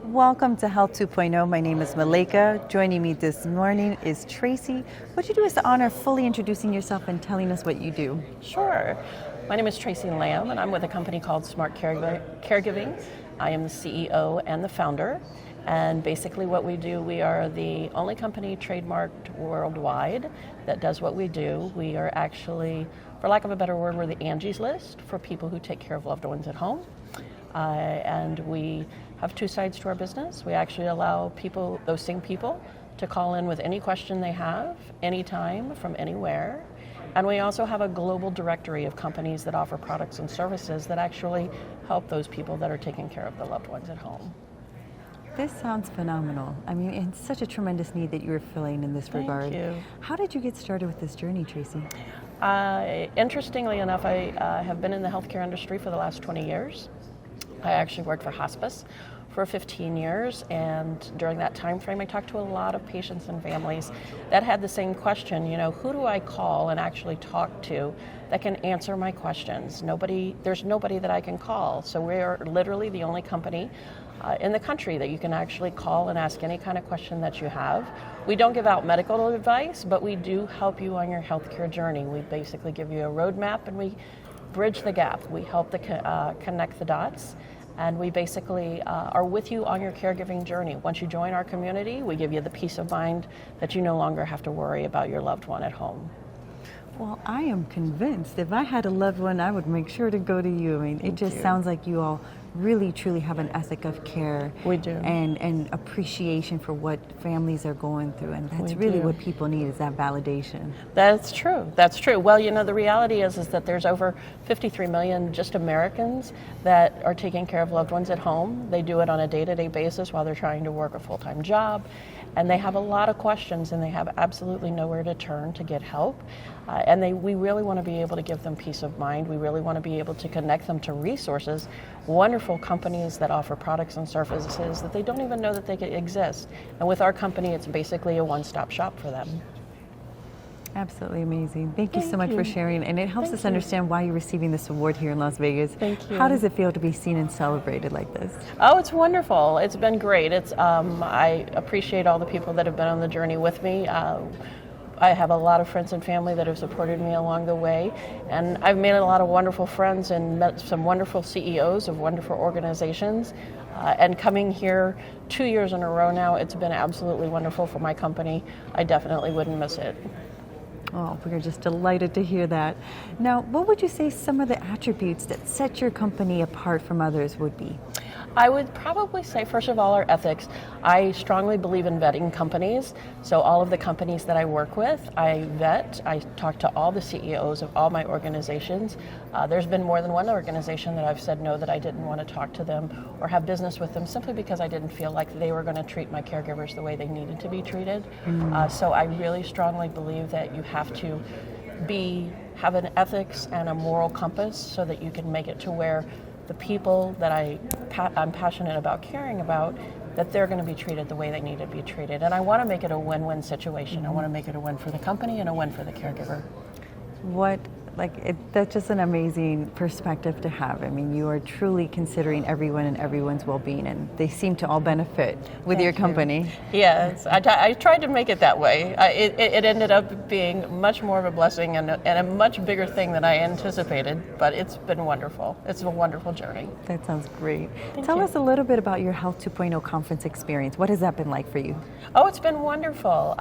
Welcome to Health 2.0. My name is Malika. Joining me this morning is Traci. What you do is the honor of fully introducing yourself and telling us what you do. Sure. My name is Traci L, and I'm with a company called Smart Caregiving. I am the CEO and the founder. And basically what we do, we are the only company trademarked worldwide that does what we do. We are actually, for lack of a better word, we're the Angie's List for people who take care of loved ones at home. And we have two sides to our business. We actually allow people, those same people, to call in with any question they have, anytime, from anywhere. And we also have a global directory of companies that offer products and services that actually help those people that are taking care of the loved ones at home. This sounds phenomenal. I mean, it's such a tremendous need that you're filling in this regard. Thank you. How did you get started with this journey, Traci? Interestingly enough, I have been in the healthcare industry for the last 20 years. I actually worked for hospice for 15 years, and during that time frame I talked to a lot of patients and families that had the same question, who do I call and actually talk to that can answer my questions? There's nobody that I can call. So we're literally the only company in the country that you can actually call and ask any kind of question that you have. We don't give out medical advice, but we do help you on your healthcare journey. We basically give you a roadmap and we bridge the gap. We help to connect the dots, and we basically are with you on your caregiving journey. Once you join our community, we give you the peace of mind that you no longer have to worry about your loved one at home. Well, I am convinced if I had a loved one, I would make sure to go to you. I mean, it just sounds like you all really, truly have an ethic of care. We do. And appreciation for what families are going through. And that's really what people need, is that validation. That's true. That's true. Well, the reality is that there's over 53 million just Americans that are taking care of loved ones at home. They do it on a day-to-day basis while they're trying to work a full-time job. And they have a lot of questions, and they have absolutely nowhere to turn to get help. We really want to be able to give them peace of mind. We really want to be able to connect them to resources, wonderful companies that offer products and services that they don't even know that they could exist. And with our company, it's basically a one-stop shop for them. Absolutely amazing. Thank you so much for sharing. And it helps us understand why you're receiving this award here in Las Vegas. Thank you. How does it feel to be seen and celebrated like this? Oh, it's wonderful. It's been great. I appreciate all the people that have been on the journey with me. I have a lot of friends and family that have supported me along the way, and I've made a lot of wonderful friends and met some wonderful CEOs of wonderful organizations. And coming here 2 years in a row now, it's been absolutely wonderful for my company. I definitely wouldn't miss it. Oh, we're just delighted to hear that. Now, what would you say some of the attributes that set your company apart from others would be? I would probably say, first of all, our ethics. I strongly believe in vetting companies. So all of the companies that I work with, I vet. I talk to all the CEOs of all my organizations. There's been more than one organization that I've said no, that I didn't want to talk to them or have business with them simply because I didn't feel like they were going to treat my caregivers the way they needed to be treated. So I really strongly believe that you have to have an ethics and a moral compass so that you can make it to where the people that I'm passionate about caring about, that they're going to be treated the way they need to be treated. And I want to make it a win-win situation. I want to make it a win for the company and a win for the caregiver. That's just an amazing perspective to have. I mean, you are truly considering everyone and everyone's well-being, and they seem to all benefit with your company. Yes, I tried to make it that way. It ended up being much more of a blessing and a much bigger thing than I anticipated, but it's been wonderful. It's a wonderful journey. That sounds great. Thank Tell you. us a little bit about your Health 2.0 conference experience. What has that been like for you? Oh, it's been wonderful.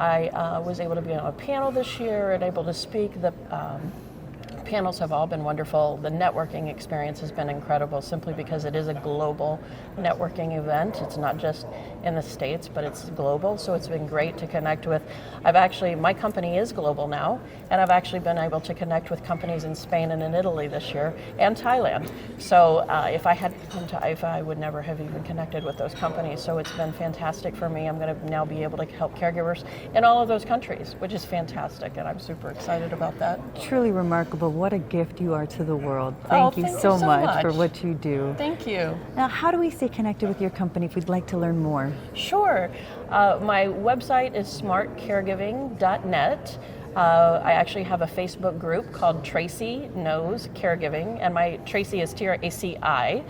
I was able to be on a panel this year and able to speak. The panels have all been wonderful. The networking experience has been incredible simply because it is a global networking event. It's not just in the States, but it's global, so it's been great to connect with. my company is global now, and I've actually been able to connect with companies in Spain and in Italy this year, and Thailand. So if I hadn't come to IFA, I would never have even connected with those companies. So it's been fantastic for me. I'm going to now be able to help caregivers in all of those countries, which is fantastic, and I'm super excited about that. Truly remarkable. What a gift you are to the world. Thank you so much for what you do. Thank you. Now, how do we stay connected with your company if we'd like to learn more? Sure. My website is smartcaregiving.net. I actually have a Facebook group called Traci Knows Caregiving, and my Traci is Traci.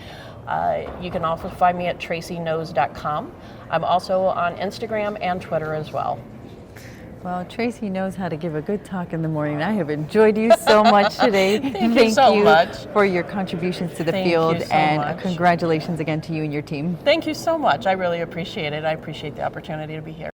You can also find me at tracyknows.com. I'm also on Instagram and Twitter as well. Well, Traci knows how to give a good talk in the morning. I have enjoyed you so much today. Thank you so much for your contributions to the Thank field, you so and much. congratulations again to you and your team. Thank you so much. I really appreciate it. I appreciate the opportunity to be here.